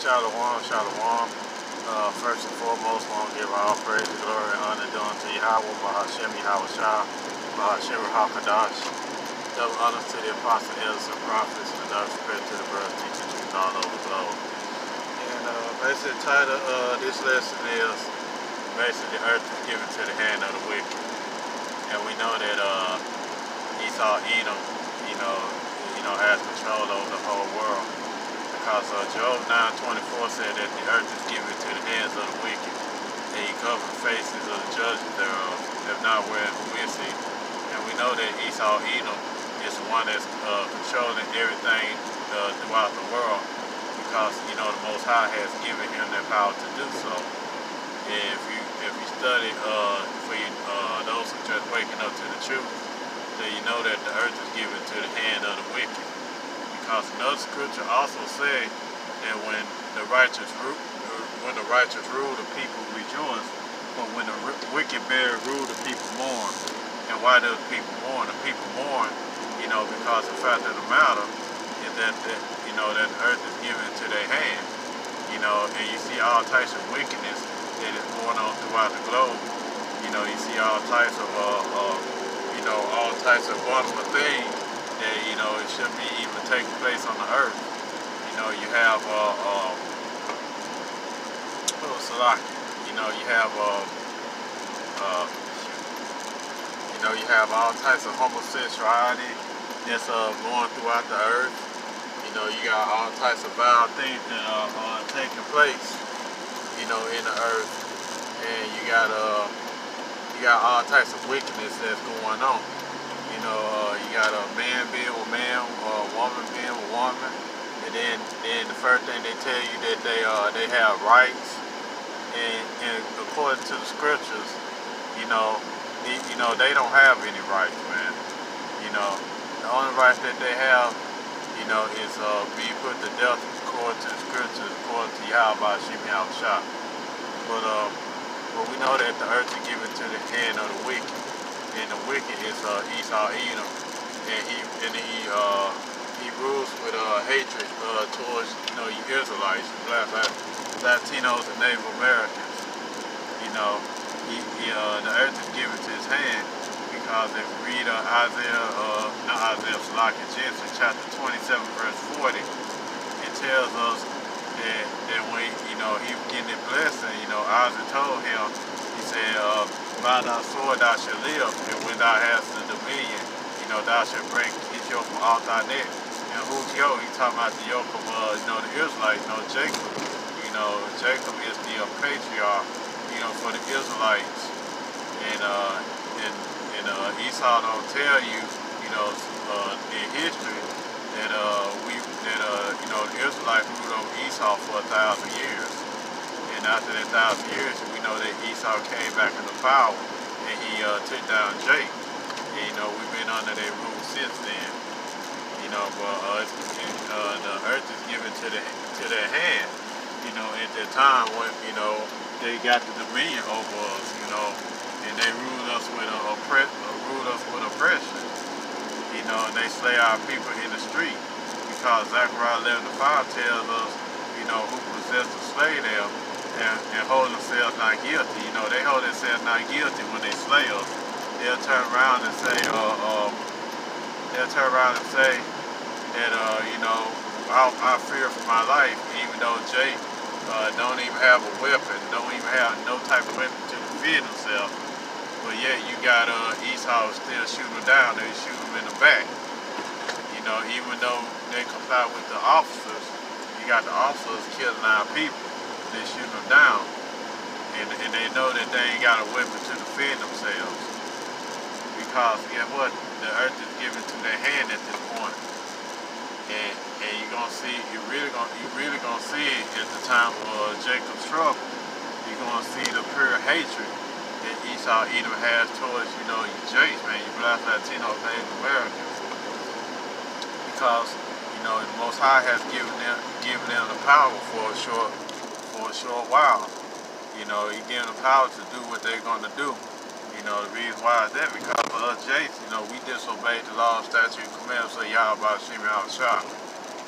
Shalom, shalom. First and foremost, I want to give all praise, glory, and honor due unto Yahweh, Bahashem, Yahweh Shah, Bahashem, HaKadash. Double honor to the apostles, elders, and prophets, and another spirit to the brothers, teaching truth all over the globe. And basically, the title of this lesson is basically the earth is given to the hand of the wicked. And we know that Esau, Edom, has control over the whole world. Because Job 9:24 said that the earth is given to the hands of the wicked, and he covered the faces of the judges thereof, if not whereas we see. And we know that Esau, Edom, is the one that's controlling everything throughout the world, because the Most High has given him that power to do so. If you study those who just waking up to the truth, then you know that the earth is given to the hand of the wicked. Because another scripture also said that when the righteous rule, the people rejoice, but when the wicked bear rule, the people mourn. And why do the people mourn? The people mourn, because the fact of the matter is that that the earth is given to their hand. And you see all types of wickedness that is going on throughout the globe. You see all types of all types of wonderful things that it shouldn't be even taking place on the earth. You have you have all types of homosexuality that's going throughout the earth. You got all types of vile things that are taking place, in the earth, and you got all types of wickedness that's going on. You got a man being with man, or a woman being with woman, and then the first thing they tell you that they have rights, and according to the scriptures, they don't have any rights, man. The only rights that they have, is be put to death according to the scriptures, according to Yahweh Shem Yahweh Shah. But we know that the earth is given to the hand of the wicked. And the wicked is Esau, Edom, and he rules with hatred towards you Israelites, Black Latinos, and Native Americans. The earth is given to his hand, because if you read Genesis chapter 27 verse 40, it tells us that when he was getting it blessing, Isaac told him, he said, by thy sword thou shalt live, and when thou hast the dominion, thou shalt break his yoke from off thy neck. And who's yoke? He's talking about the yoke of the Israelites, Jacob. Jacob is the patriarch, for the Israelites. And Esau don't tell you, in history that the Israelites ruled over Esau for 1,000 years. And after that 1,000 years, we know that Esau came back into power, and he took down Jacob. And, we've been under their rule since then. But the earth is given to their hand. At that time when they got the dominion over us. And they ruled us with oppression. And they slay our people in the street, because Zechariah 11:5 tells us, who possessed to slay them and hold themselves not guilty. They hold themselves not guilty when they slay us. They'll turn around and say that I fear for my life, even though Jake don't even have a weapon, don't even have no type of weapon to defend himself. But yet you got Esau still shooting them down. They shoot them in the back. Even though they comply with the officers, you got the officers killing our people. They shoot them down, and they know that they ain't got a weapon to defend themselves. Because guess what? The earth is given to their hand at this point. And you're gonna see, you really gonna see it at the time of Jacob's trouble. You're gonna see the pure hatred that Esau Edom has towards, you Jakes, man, you Black Latino Native Americans. Because, the Most High has given them the power for a short while. He gave them the power to do what they're gonna do. The reason why is that because for us Jakes, we disobeyed the law, statute, and commandments of Yahweh Shem Yahweh Shah.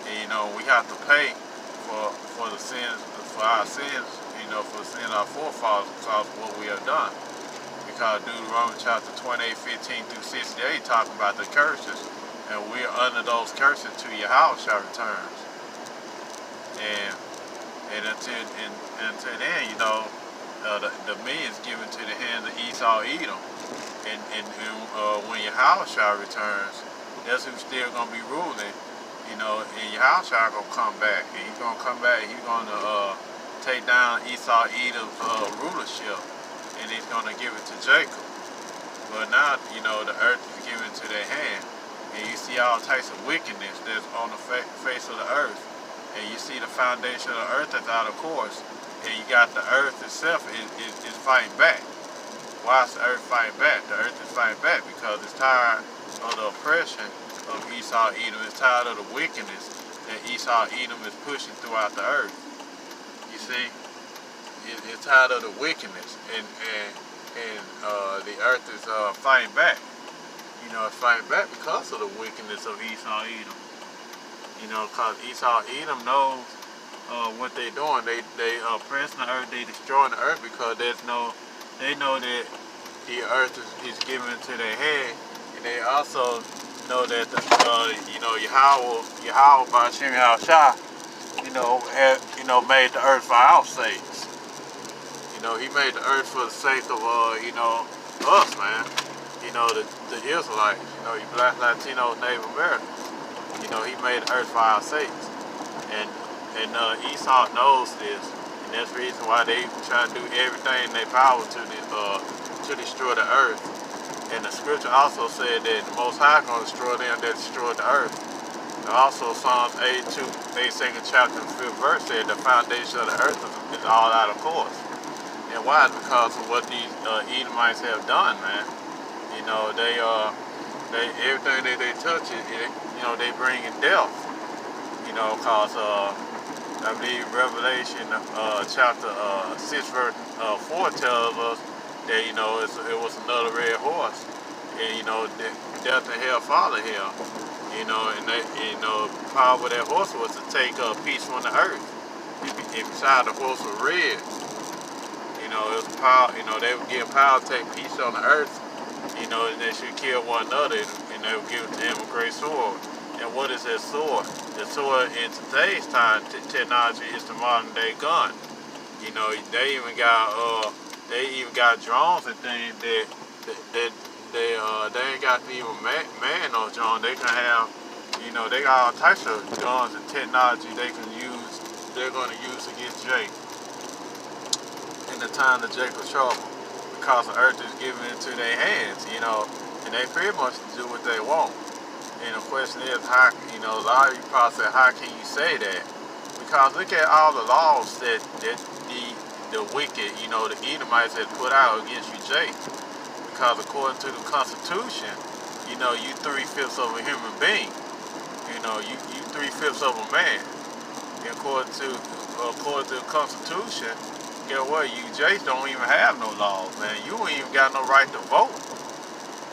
And we have to pay for the sins, for our sins, for the sins of our forefathers because of what we have done. Because Deuteronomy chapter 28:15 through 68 talking about the curses, and we're under those curses till Yahweh returns. And until then, the me is given to the hands of Esau, Edom, and when Yahweh returns, that's who's still gonna be ruling. And Yahweh gonna come back, and he's gonna come back. And he's gonna take down Esau, Edom's rulership, and he's gonna give it to Jacob. But now, the earth is given to their hand, and you see all types of wickedness that's on the face of the earth. And you see the foundation of the earth that's out of course. And you got the earth itself is fighting back. Why is the earth fighting back? The earth is fighting back because it's tired of the oppression of Esau, Edom. It's tired of the wickedness that Esau, Edom is pushing throughout the earth. You see? It's tired of the wickedness. And the earth is fighting back. It's fighting back because of the wickedness of Esau, Edom. Because Esau, Edom knows what they're doing. They oppressing the earth, they destroying the earth because they know that the earth is given to their head, and they also know that Yahweh by Hashem Yahushua, made the earth for our sakes. He made the earth for the sake of us, man. The Israelites, you Black, Latino, Native Americans. He made the earth for our sakes. And Esau knows this, and that's the reason why they try to do everything in their power to destroy the earth. And the scripture also said that the Most High is going to destroy them that destroyed the earth. And also Psalms 82nd chapter and 5th verse said the foundation of the earth is all out of course. And why? Because of what these Edomites have done, man. They everything that they touch, they bring in death. Because I believe Revelation chapter 6 verse 4 tells us that it was another red horse, and death and hell follow him. And they, the power of that horse was to take peace from the earth. And beside the horse was red. It was power. They would give power to take peace on the earth. And they should kill one another, and they would give it to him a great sword. And what is that sword? The sword in today's time, technology is the modern day gun. They even got drones and things that they ain't got to even man those drones. They can have, they got all types of guns and technology they're going to use against Jake in the time that Jake was trouble. Because the earth is given into their hands, and they pretty much do what they want. And the question is, how, a lot of you probably say, how can you say that? Because look at all the laws that the wicked, the Edomites had put out against you, Jake. Because according to the Constitution, you 3/5 of a human being. You 3/5 of a man. And according to the Constitution, guess what? You Jays don't even have no laws, man. You ain't even got no right to vote.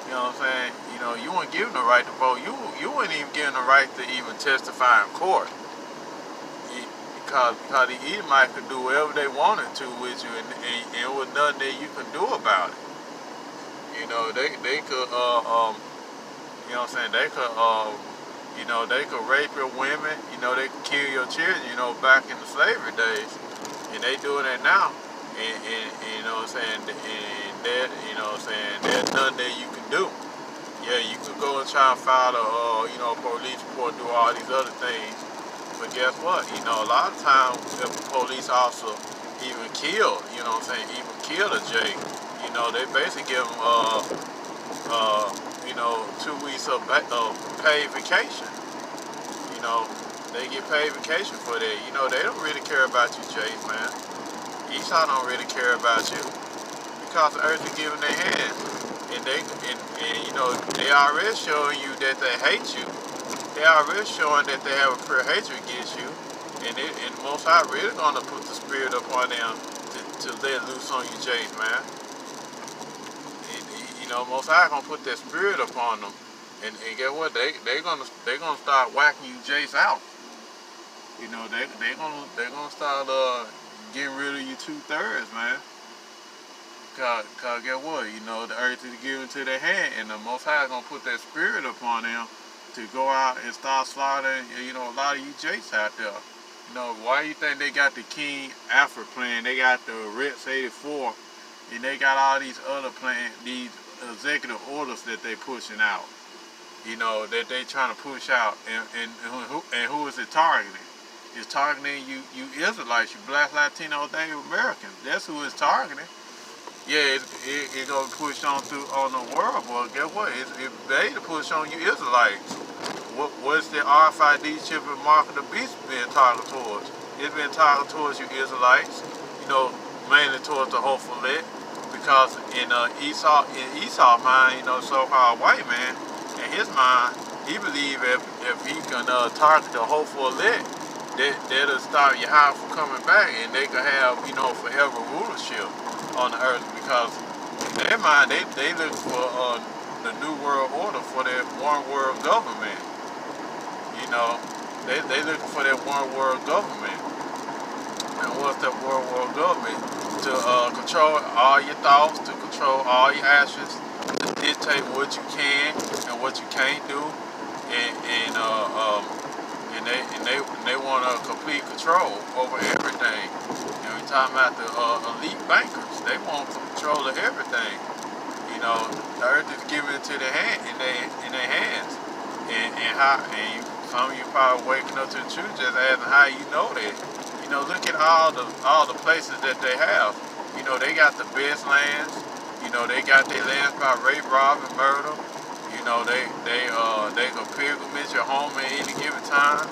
You know what I'm saying? You weren't given the right to vote. You weren't even given the right to even testify in court. Because the Edomites could do whatever they wanted to with you, and there was nothing that you could do about it. They could, they could, they could rape your women. They could kill your children. Back in the slavery days, and they doing that now. And you know what I'm saying? And that, there's nothing that you can do. Yeah, you could go and try and file a, police report, do all these other things. But guess what? A lot of times, if a police officer even killed, even killed a Jake, they basically give them, 2 weeks of paid vacation. They get paid vacation for that. They don't really care about you, Jace, man. Esau don't really care about you because the earth is given their hands. And they already showing you that they hate you. They already showing that they have a pure hatred against you. And Most High really gonna put the spirit upon them to let loose on you, Jace, man. Most High gonna put that spirit upon them. And guess what? They gonna start whacking you, Jace, out. You know, they're gonna start getting rid of you 2/3, man. Cause get what? You know, the earth is given to their hand, and the Most High gonna put that spirit upon them to go out and start slaughtering, you know, a lot of you jakes out there. You know, why you think they got the King Alfred plan? They got the Rex 84, and they got all these other plans, these executive orders that they pushing out. You know, that they trying to push out, and who is it targeting? It's targeting you Israelites, you Black, Latino, Native Americans. That's who it's targeting. Yeah, it gonna push on through on the world, but guess what? It's made to push on you Israelites. What's the RFID chip and mark of the beast being targeted towards? It's been targeted towards you Israelites, you know, mainly towards the Hophalet, because in Esau's mind, you know, so-called white man, in his mind, he believe if he can target the Hophalet, that'll stop Yahweh from coming back, and they can have, you know, forever rulership on the earth, because in their mind they look for the new world order, for their one world government. You know, they looking for that one world government. And what's that one world government? To control all your thoughts, to control all your actions, to dictate what you can and what you can't do, and they want a complete control over everything. You know, you're talking about the elite bankers. They want control of everything. You know, the earth is given into their hand, in their hands. And some of you probably waking up to the truth just asking how you know that. You know, look at all the places that they have. You know, they got the best lands. You know, they got their lands by rape, rob, and murder. You know, they could pilgrimage your home at any given time.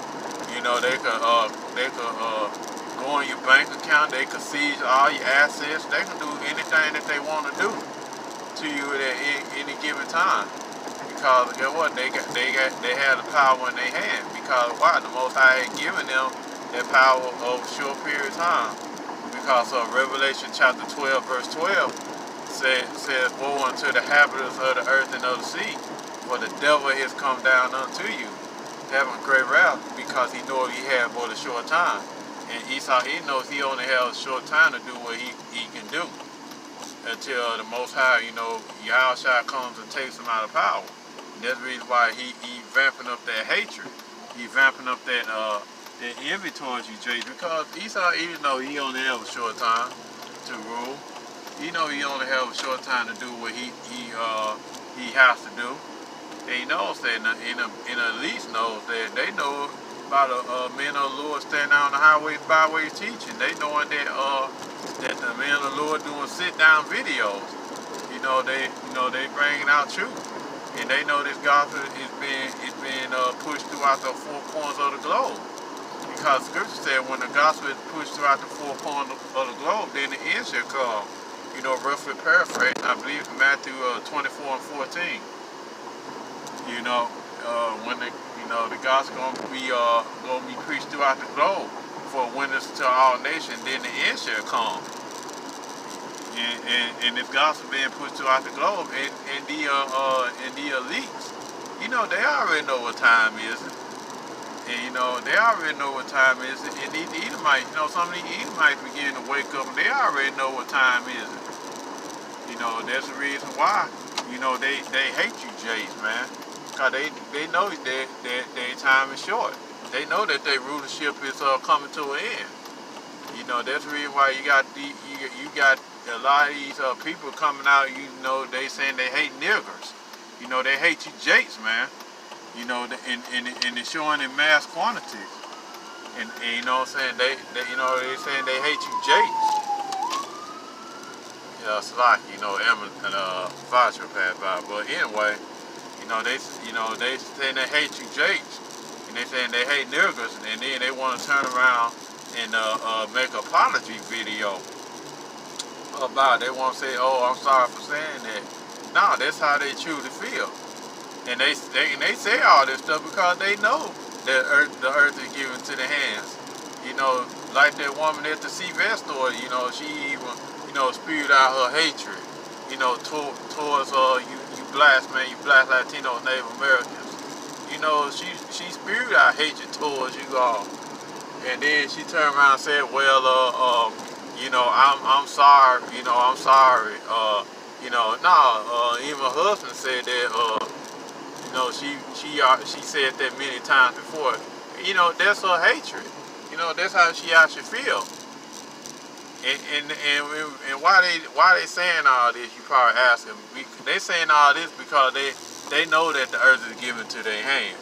You know, they could go on your bank account. They could seize all your assets. They can do anything that they want to do to you at any given time. Because guess what? They had the power in their hand. Because why? The Most High had given them that power over a short period of time. Because Revelation chapter 12, verse 12 says, "Woe unto the inhabitants of the earth and of the sea, for the devil has come down unto you, having great wrath, because he knows he had but a short time." And Esau, he knows he only has a short time to do what he can do, until the Most High, you know, Yahushua comes and takes him out of power. And that's the reason why he vamping up that hatred. He vamping up that envy towards you, Jay, because Esau, even though he only has a short time to rule, he know he only have a short time to do what he has to do. And he knows that, and at least knows that they know about the men of the Lord standing on the highways, byways teaching. They knowing that the men of the Lord doing sit-down videos. You know, they bringing out truth, and they know this gospel is being pushed throughout the four corners of the globe. Because Scripture said when the gospel is pushed throughout the four corners of the globe, then the end shall come. You know, roughly paraphrased, I believe in Matthew 24 and 14. You know, when the gospel gonna be preached throughout the globe for witness to all nations, then the end shall come. And this gospel being pushed throughout the globe, and the elites, you know, they already know what time is. And you know, they already know what time is. And these Edomites, you know, some of these Edomites begin to wake up, and they already know what time is. You know, that's the reason why, you know, they hate you, Jays, man. Because they know that their time is short. They know that their rulership is coming to an end. You know, that's the reason why you got a lot of these people coming out, you know, they saying they hate niggers. You know, they hate you Jakes, man. You know, and they're showing in mass quantities. And you know what I'm saying, they saying they hate you Jakes. Yeah, it's like, you know, Emma and Vajra passed by. But anyway, you know, they saying they hate you Jakes. And they saying they hate niggers, and then they want to turn around and make an apology video about it. They want to say, "Oh, I'm sorry for saying that." No, that's how they truly feel. And they say all this stuff because they know that the earth is given to the hands. You know, like that woman at the C-Vest store, you know, she even, you know, spewed out her hatred, you know, towards you blacks, man, you black Latino Native Americans. You know, she spewed out hatred towards you all. And then she turned around and said, well, I'm sorry, I'm sorry. Even her husband said that, she said that many times before. That's her hatred. That's how she actually feel. And why they saying all this? You probably asking. They saying all this because they know that the earth is given to their hand.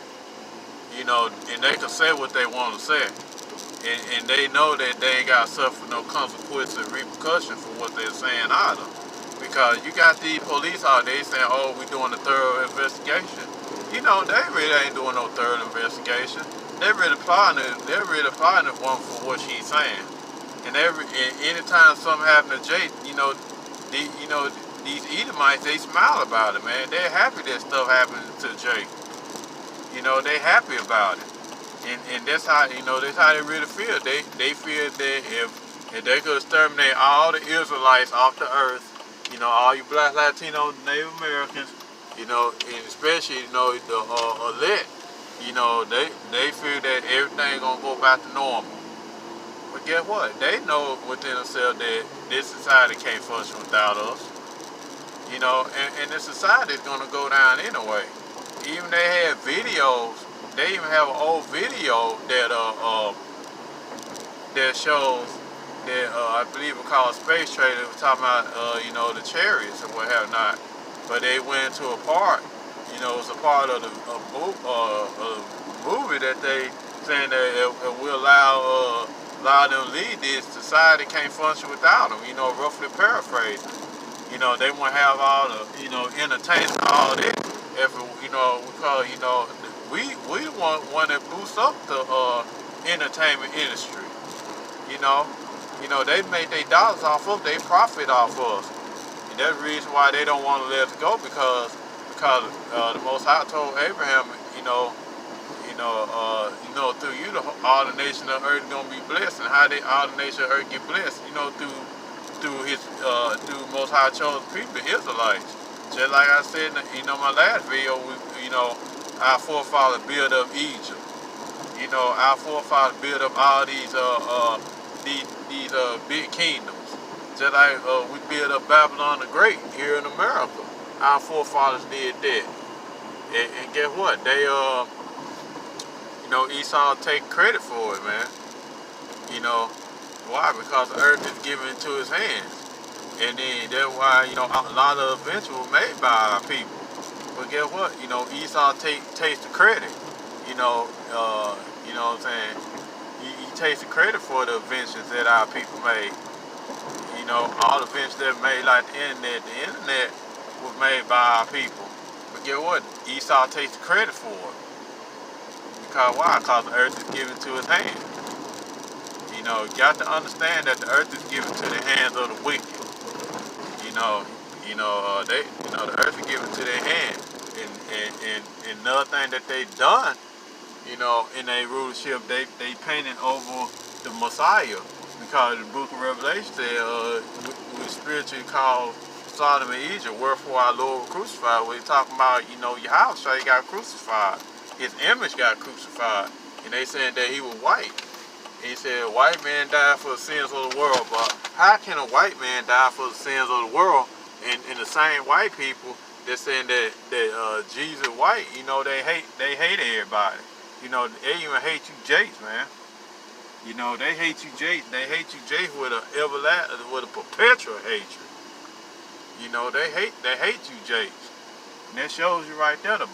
And they can say what they want to say. And they know that they ain't got to suffer no consequence and repercussion for what they're saying either. Because you got these police out there saying, oh, we doing a thorough investigation. They really ain't doing no thorough investigation. They're really applying it one for what she's saying. And anytime something happens to Jake, these Edomites, they smile about it, man. They're happy that stuff happened to Jake. They happy about it. And that's how they really feel. They feel that if they could exterminate all the Israelites off the earth, all you Black, Latino, Native Americans, and especially the elect, they feel that everything gonna go back to normal. But guess what? They know within themselves that this society can't function without us. And the society is gonna go down anyway. Even they had videos. They even have an old video that shows that I believe it called Space Trader. It was talking about the chariots and what have not. But they went to a park. It was a part of the movie that they saying that it will allow them lead this. Society can't function without them. Roughly paraphrasing. They won't have all the entertainment, all that. If we want one that boosts up the entertainment industry. They make their dollars off of, they profit off of us. And that's the reason why they don't want to let us go, because the Most High told Abraham, through you, all the nations of the earth is gonna be blessed. And how all the nations of the earth get blessed, through Most High chosen people, the Israelites. Just like I said in my last video, our forefathers built up Egypt. Our forefathers built up all these big kingdoms. Just like we built up Babylon the Great here in America. Our forefathers did that. And guess what? They Esau take credit for it, man. Why? Because the earth is given into his hands. And then that's why, a lot of inventions were made by our people. But guess what? Esau takes the credit. You know what I'm saying? He takes the credit for the inventions that our people made. All the inventions that were made, like the internet was made by our people. But guess what? Esau takes the credit for it. Because why? Because the earth is given to his hand. You got to understand that the earth is given to the hands of the wicked. The earth is given to their hands. And another thing that they done, in their rulership, they painted over the Messiah, because the book of Revelation said we spiritually called Sodom and Egypt, wherefore our Lord was crucified. We're talking about, Yahushua got crucified. His image got crucified. And they saying that he was white. And he said, white man died for the sins of the world. But how can a white man die for the sins of the world? And the same white people that's saying that Jesus white, they hate everybody. They even hate you Jakes, man. They hate you Jakes. They hate you Jakes with a perpetual hatred. They hate you Jakes. And that shows you right there the